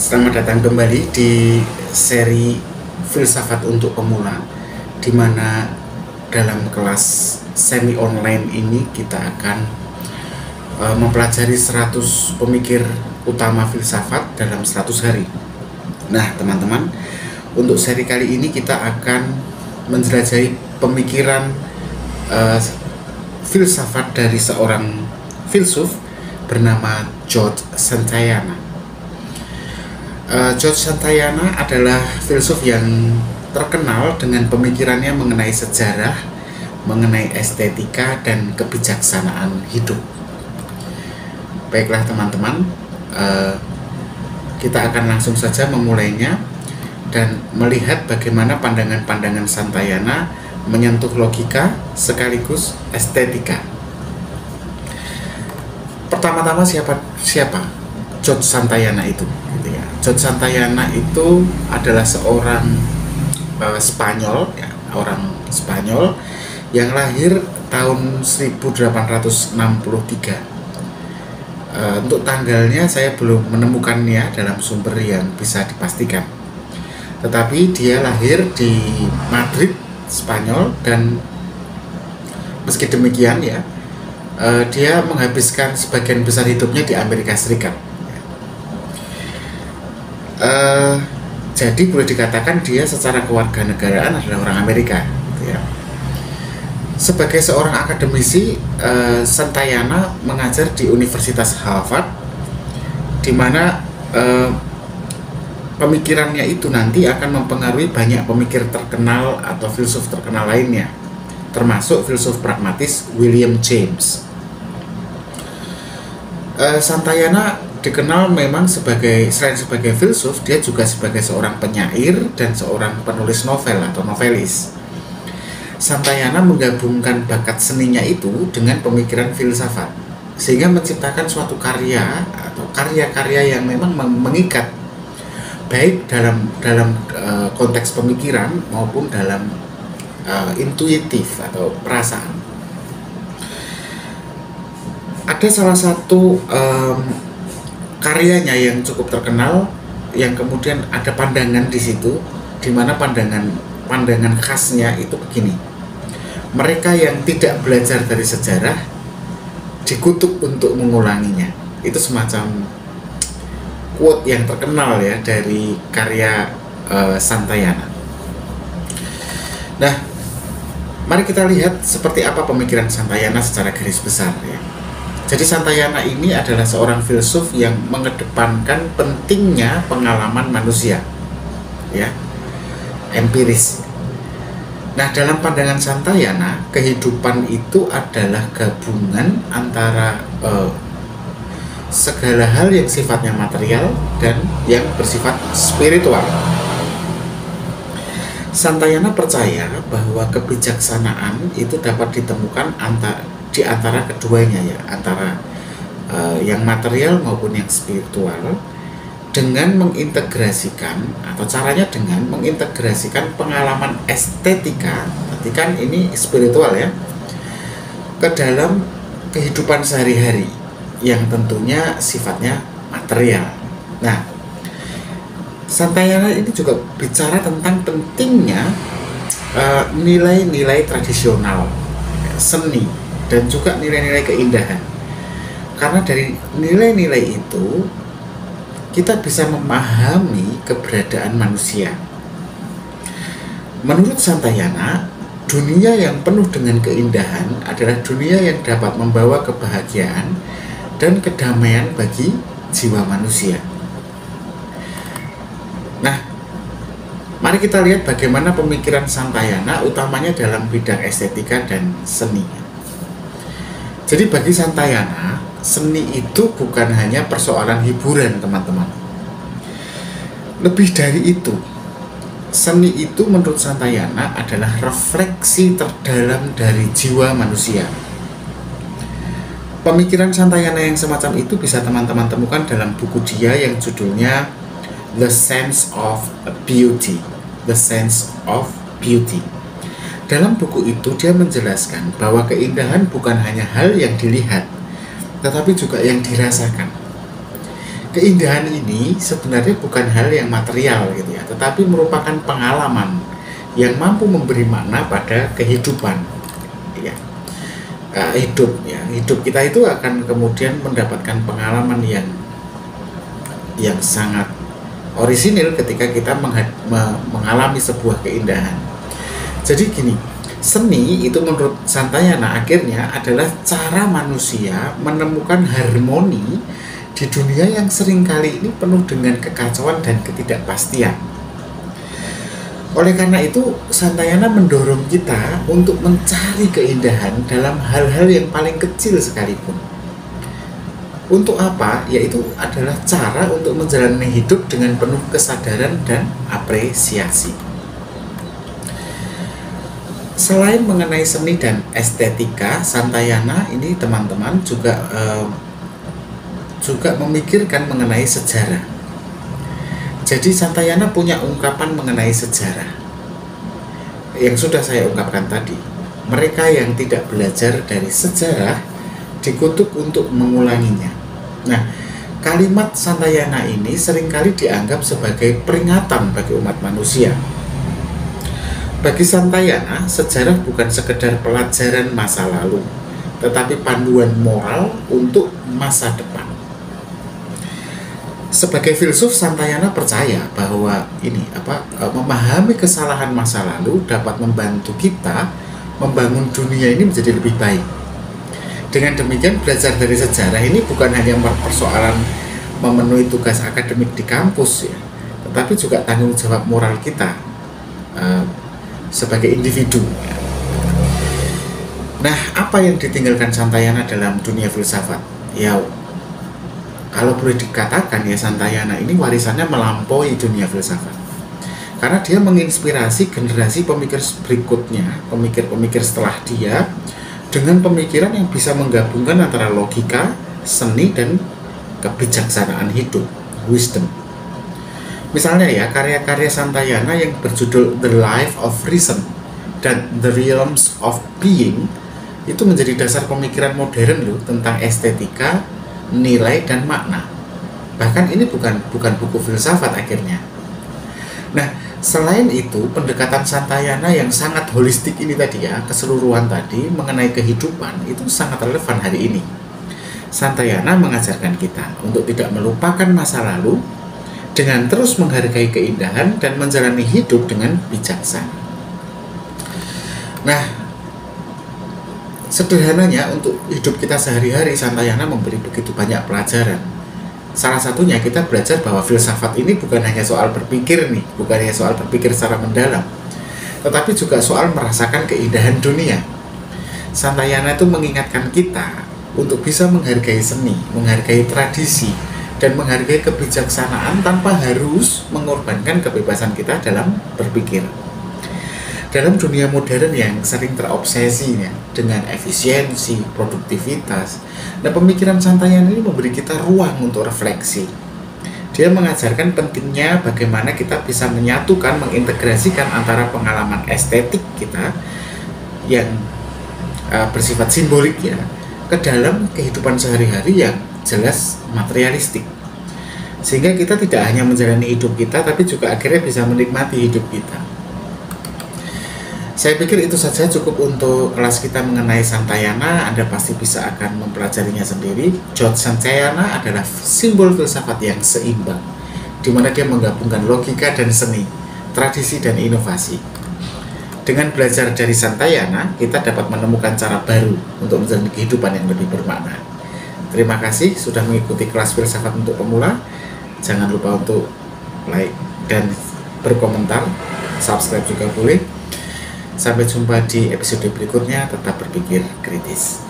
Selamat datang kembali di seri Filsafat untuk Pemula, di mana dalam kelas semi online ini kita akan mempelajari 100 pemikir utama filsafat dalam 100 hari. Nah teman-teman, untuk seri kali ini kita akan menjelajahi pemikiran filsafat dari seorang filsuf bernama George Santayana. George Santayana adalah filsuf yang terkenal dengan pemikirannya mengenai sejarah, mengenai estetika, dan kebijaksanaan hidup. Baiklah teman-teman, kita akan langsung saja memulainya dan melihat bagaimana pandangan-pandangan Santayana menyentuh logika sekaligus estetika. Pertama-tama siapa George Santayana itu? George Santayana itu adalah seorang Spanyol, orang Spanyol yang lahir tahun 1863. Untuk tanggalnya saya belum menemukannya dalam sumber yang bisa dipastikan. Tetapi dia lahir di Madrid, Spanyol, dan meski demikian dia menghabiskan sebagian besar hidupnya di Amerika Serikat. Jadi boleh dikatakan dia secara kewarganegaraan adalah orang Amerika, Sebagai seorang akademisi, Santayana mengajar di Universitas Harvard, di mana pemikirannya itu nanti akan mempengaruhi banyak pemikir terkenal atau filsuf terkenal lainnya, termasuk filsuf pragmatis William James. Santayana dikenal memang selain sebagai filsuf, dia juga sebagai seorang penyair dan seorang penulis novel atau novelis. Santayana menggabungkan bakat seninya itu dengan pemikiran filsafat, sehingga menciptakan suatu karya atau karya-karya yang memang mengikat, baik dalam konteks pemikiran maupun dalam intuitif atau perasaan. Ada salah satu karyanya yang cukup terkenal, yang kemudian ada pandangan di situ, di mana pandangan khasnya itu begini: mereka yang tidak belajar dari sejarah dikutuk untuk mengulanginya. Itu semacam quote yang terkenal dari karya Santayana. Nah, mari kita lihat seperti apa pemikiran Santayana secara garis besar. Jadi Santayana ini adalah seorang filsuf yang mengedepankan pentingnya pengalaman manusia, empiris. Nah, dalam pandangan Santayana, kehidupan itu adalah gabungan antara segala hal yang sifatnya material dan yang bersifat spiritual. Santayana percaya bahwa kebijaksanaan itu dapat ditemukan di antara keduanya, antara yang material maupun yang spiritual, dengan mengintegrasikan, atau caranya dengan mengintegrasikan pengalaman estetika, berarti kan ini spiritual ke dalam kehidupan sehari-hari yang tentunya sifatnya material. Nah, Santayana ini juga bicara tentang pentingnya nilai-nilai tradisional, seni, dan juga nilai-nilai keindahan. Karena dari nilai-nilai itu kita bisa memahami keberadaan manusia. Menurut Santayana, dunia yang penuh dengan keindahan adalah dunia yang dapat membawa kebahagiaan dan kedamaian bagi jiwa manusia. Nah, mari kita lihat bagaimana pemikiran Santayana utamanya dalam bidang estetika dan seni. Jadi bagi Santayana, seni itu bukan hanya persoalan hiburan, teman-teman. Lebih dari itu, seni itu menurut Santayana adalah refleksi terdalam dari jiwa manusia. Pemikiran Santayana yang semacam itu bisa teman-teman temukan dalam buku dia yang judulnya The Sense of Beauty. The Sense of Beauty. Dalam buku itu dia menjelaskan bahwa keindahan bukan hanya hal yang dilihat, tetapi juga yang dirasakan. keindahan ini sebenarnya bukan hal yang material gitu ya, tetapi merupakan pengalaman yang mampu memberi makna pada kehidupan ya. Hidup kita itu akan kemudian mendapatkan pengalaman yang sangat orisinil ketika kita mengalami sebuah keindahan. Jadi gini, seni itu menurut Santayana akhirnya adalah cara manusia menemukan harmoni di dunia yang seringkali ini penuh dengan kekacauan dan ketidakpastian. Oleh karena itu, Santayana mendorong kita untuk mencari keindahan dalam hal-hal yang paling kecil sekalipun. Untuk apa? Yaitu adalah cara untuk menjalani hidup dengan penuh kesadaran dan apresiasi. Selain mengenai seni dan estetika, Santayana ini teman-teman juga memikirkan mengenai sejarah. Jadi Santayana punya ungkapan mengenai sejarah yang sudah saya ungkapkan tadi. Mereka yang tidak belajar dari sejarah dikutuk untuk mengulanginya. Nah, kalimat Santayana ini seringkali dianggap sebagai peringatan bagi umat manusia. Bagi Santayana, sejarah bukan sekedar pelajaran masa lalu, tetapi panduan moral untuk masa depan. Sebagai filsuf, Santayana percaya bahwa memahami kesalahan masa lalu dapat membantu kita membangun dunia ini menjadi lebih baik. Dengan demikian, belajar dari sejarah ini bukan hanya persoalan memenuhi tugas akademik di kampus ya, tetapi juga tanggung jawab moral kita sebagai individu. Nah, apa yang ditinggalkan Santayana dalam dunia filsafat? Ya, kalau boleh dikatakan ya, Santayana ini warisannya melampaui dunia filsafat, karena dia menginspirasi generasi pemikir berikutnya, pemikir-pemikir setelah dia, dengan pemikiran yang bisa menggabungkan antara logika, seni, dan kebijaksanaan hidup, wisdom. Misalnya ya, karya-karya Santayana yang berjudul The Life of Reason dan The Realms of Being itu menjadi dasar pemikiran modern loh tentang estetika, nilai, dan makna. Bahkan ini bukan buku filsafat akhirnya. Nah, selain itu, pendekatan Santayana yang sangat holistik ini tadi ya, keseluruhan tadi mengenai kehidupan itu sangat relevan hari ini. Santayana mengajarkan kita untuk tidak melupakan masa lalu dengan terus menghargai keindahan dan menjalani hidup dengan bijaksana. Nah, sederhananya untuk hidup kita sehari-hari, Santayana memberi begitu banyak pelajaran. Salah satunya kita belajar bahwa filsafat ini bukan hanya soal berpikir nih, bukan hanya soal berpikir secara mendalam, tetapi juga soal merasakan keindahan dunia. Santayana itu mengingatkan kita untuk bisa menghargai seni, menghargai tradisi, dan menghargai kebijaksanaan tanpa harus mengorbankan kebebasan kita dalam berpikir. Dalam dunia modern yang sering terobsesi ya, dengan efisiensi, produktivitas, nah pemikiran Santayana ini memberi kita ruang untuk refleksi. Dia mengajarkan pentingnya bagaimana kita bisa menyatukan, mengintegrasikan antara pengalaman estetik kita yang bersifat simbolik ya, ke dalam kehidupan sehari-hari yang jelas materialistik. Sehingga kita tidak hanya menjalani hidup kita, tapi juga akhirnya bisa menikmati hidup kita. Saya pikir itu saja cukup untuk kelas kita mengenai Santayana. Anda pasti bisa akan mempelajarinya sendiri. George Santayana adalah simbol filsafat yang seimbang, di mana dia menggabungkan logika dan seni, tradisi dan inovasi. Dengan belajar dari Santayana, kita dapat menemukan cara baru untuk menjalani kehidupan yang lebih bermakna. Terima kasih sudah mengikuti kelas filsafat untuk pemula. Jangan lupa untuk like dan berkomentar, subscribe juga boleh. Sampai jumpa di episode berikutnya, tetap berpikir kritis.